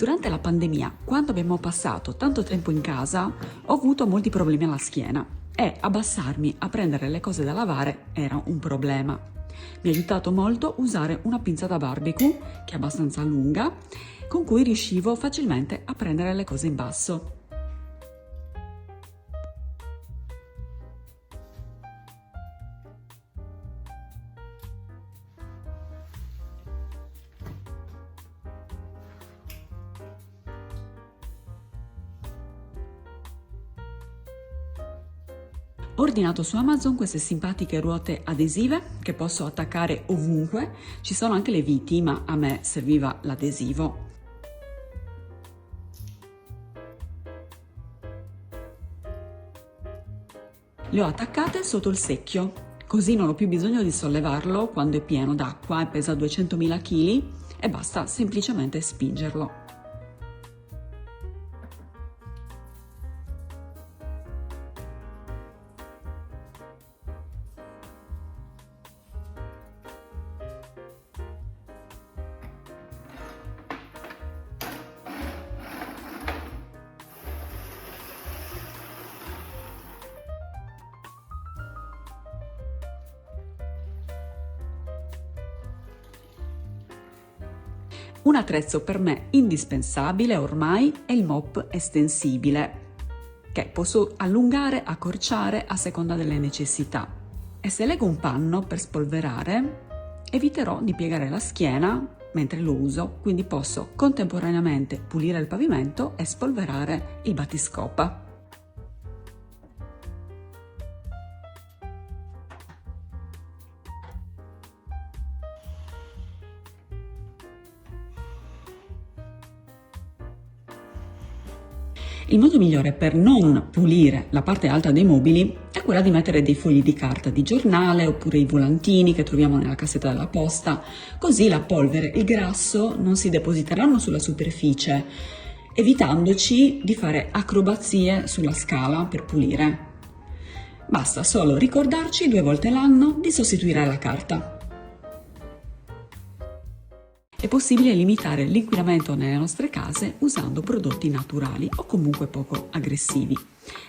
Durante la pandemia, quando abbiamo passato tanto tempo in casa, ho avuto molti problemi alla schiena e abbassarmi a prendere le cose da lavare era un problema. Mi ha aiutato molto usare una pinza da barbecue, che è abbastanza lunga, con cui riuscivo facilmente a prendere le cose in basso. Ho ordinato su Amazon queste simpatiche ruote adesive che posso attaccare ovunque. Ci sono anche le viti, ma a me serviva l'adesivo. Le ho attaccate sotto il secchio, così non ho più bisogno di sollevarlo quando è pieno d'acqua e pesa 200.000 kg e basta semplicemente spingerlo. Un attrezzo per me indispensabile ormai è il mop estensibile, che posso allungare, accorciare a seconda delle necessità. E se leggo un panno per spolverare, eviterò di piegare la schiena mentre lo uso, quindi posso contemporaneamente pulire il pavimento e spolverare il battiscopa. Il modo migliore per non pulire la parte alta dei mobili è quella di mettere dei fogli di carta di giornale oppure i volantini che troviamo nella cassetta della posta, così la polvere e il grasso non si depositeranno sulla superficie, evitandoci di fare acrobazie sulla scala per pulire. Basta solo ricordarci 2 volte l'anno di sostituire la carta. È possibile limitare l'inquinamento nelle nostre case usando prodotti naturali o comunque poco aggressivi.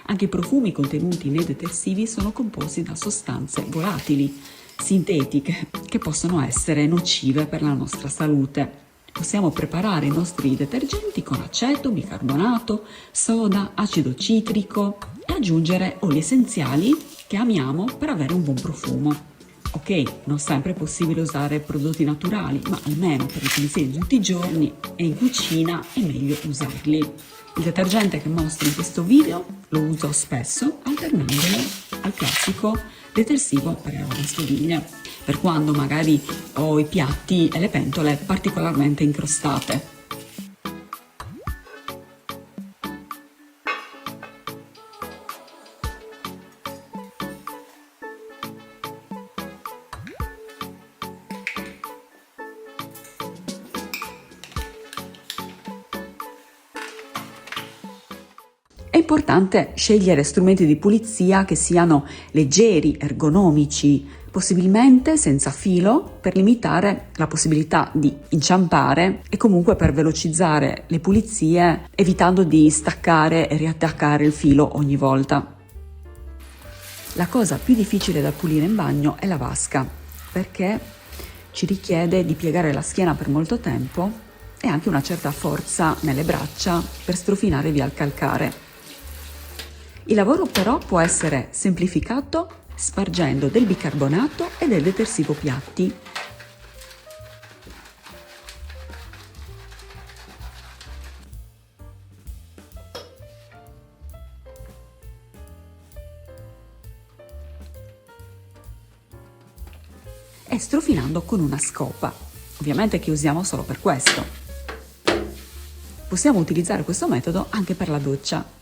Anche i profumi contenuti nei detersivi sono composti da sostanze volatili, sintetiche, che possono essere nocive per la nostra salute. Possiamo preparare i nostri detergenti con aceto, bicarbonato, soda, acido citrico e aggiungere oli essenziali che amiamo per avere un buon profumo. Ok, non sempre è possibile usare prodotti naturali, ma almeno per utilizzare tutti i giorni e in cucina è meglio usarli. Il detergente che mostro in questo video lo uso spesso alternandolo al classico detersivo per la lavastoviglie, per quando magari ho i piatti e le pentole particolarmente incrostate. È importante scegliere strumenti di pulizia che siano leggeri, ergonomici, possibilmente senza filo, per limitare la possibilità di inciampare e comunque per velocizzare le pulizie, evitando di staccare e riattaccare il filo ogni volta. La cosa più difficile da pulire in bagno è la vasca, perché ci richiede di piegare la schiena per molto tempo e anche una certa forza nelle braccia per strofinare via il calcare. Il lavoro però può essere semplificato spargendo del bicarbonato e del detersivo piatti. E strofinando con una scopa, ovviamente che usiamo solo per questo. Possiamo utilizzare questo metodo anche per la doccia.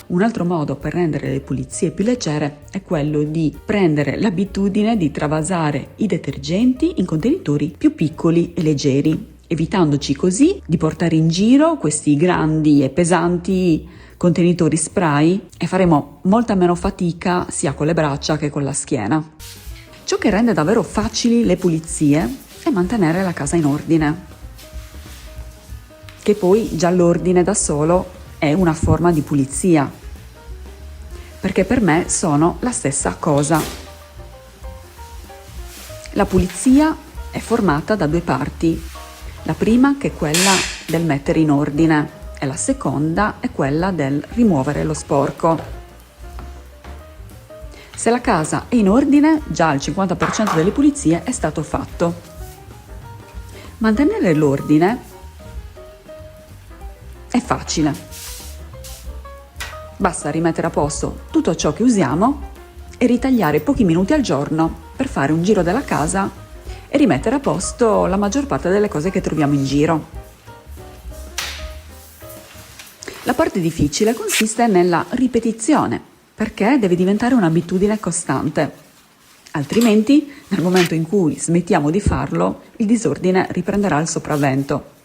Un altro modo per rendere le pulizie più leggere è quello di prendere l'abitudine di travasare i detergenti in contenitori più piccoli e leggeri, evitandoci così di portare in giro questi grandi e pesanti contenitori spray, e faremo molta meno fatica sia con le braccia che con la schiena. Ciò che rende davvero facili le pulizie è mantenere la casa in ordine, che poi già l'ordine da solo è una forma di pulizia, perché per me sono la stessa cosa. La pulizia è formata da due parti. La prima, che è quella del mettere in ordine, e la seconda è quella del rimuovere lo sporco. Se la casa è in ordine, già il 50% delle pulizie è stato fatto. Mantenere l'ordine è facile. Basta rimettere a posto tutto ciò che usiamo e ritagliare pochi minuti al giorno per fare un giro della casa e rimettere a posto la maggior parte delle cose che troviamo in giro. La parte difficile consiste nella ripetizione, perché deve diventare un'abitudine costante. Altrimenti, nel momento in cui smettiamo di farlo, il disordine riprenderà il sopravvento.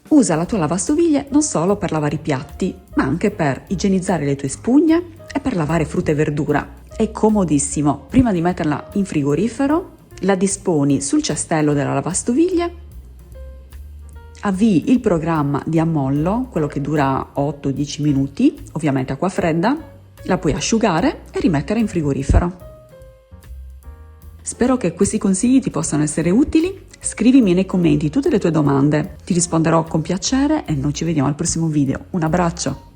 Usa la tua lavastoviglie non solo per lavare i piatti, ma anche per igienizzare le tue spugne e per lavare frutta e verdura. È comodissimo. Prima di metterla in frigorifero, la disponi sul cestello della lavastoviglie, avvii il programma di ammollo, quello che dura 8-10 minuti, ovviamente acqua fredda, la puoi asciugare e rimettere in frigorifero. Spero che questi consigli ti possano essere utili. Scrivimi nei commenti tutte le tue domande, ti risponderò con piacere e noi ci vediamo al prossimo video. Un abbraccio!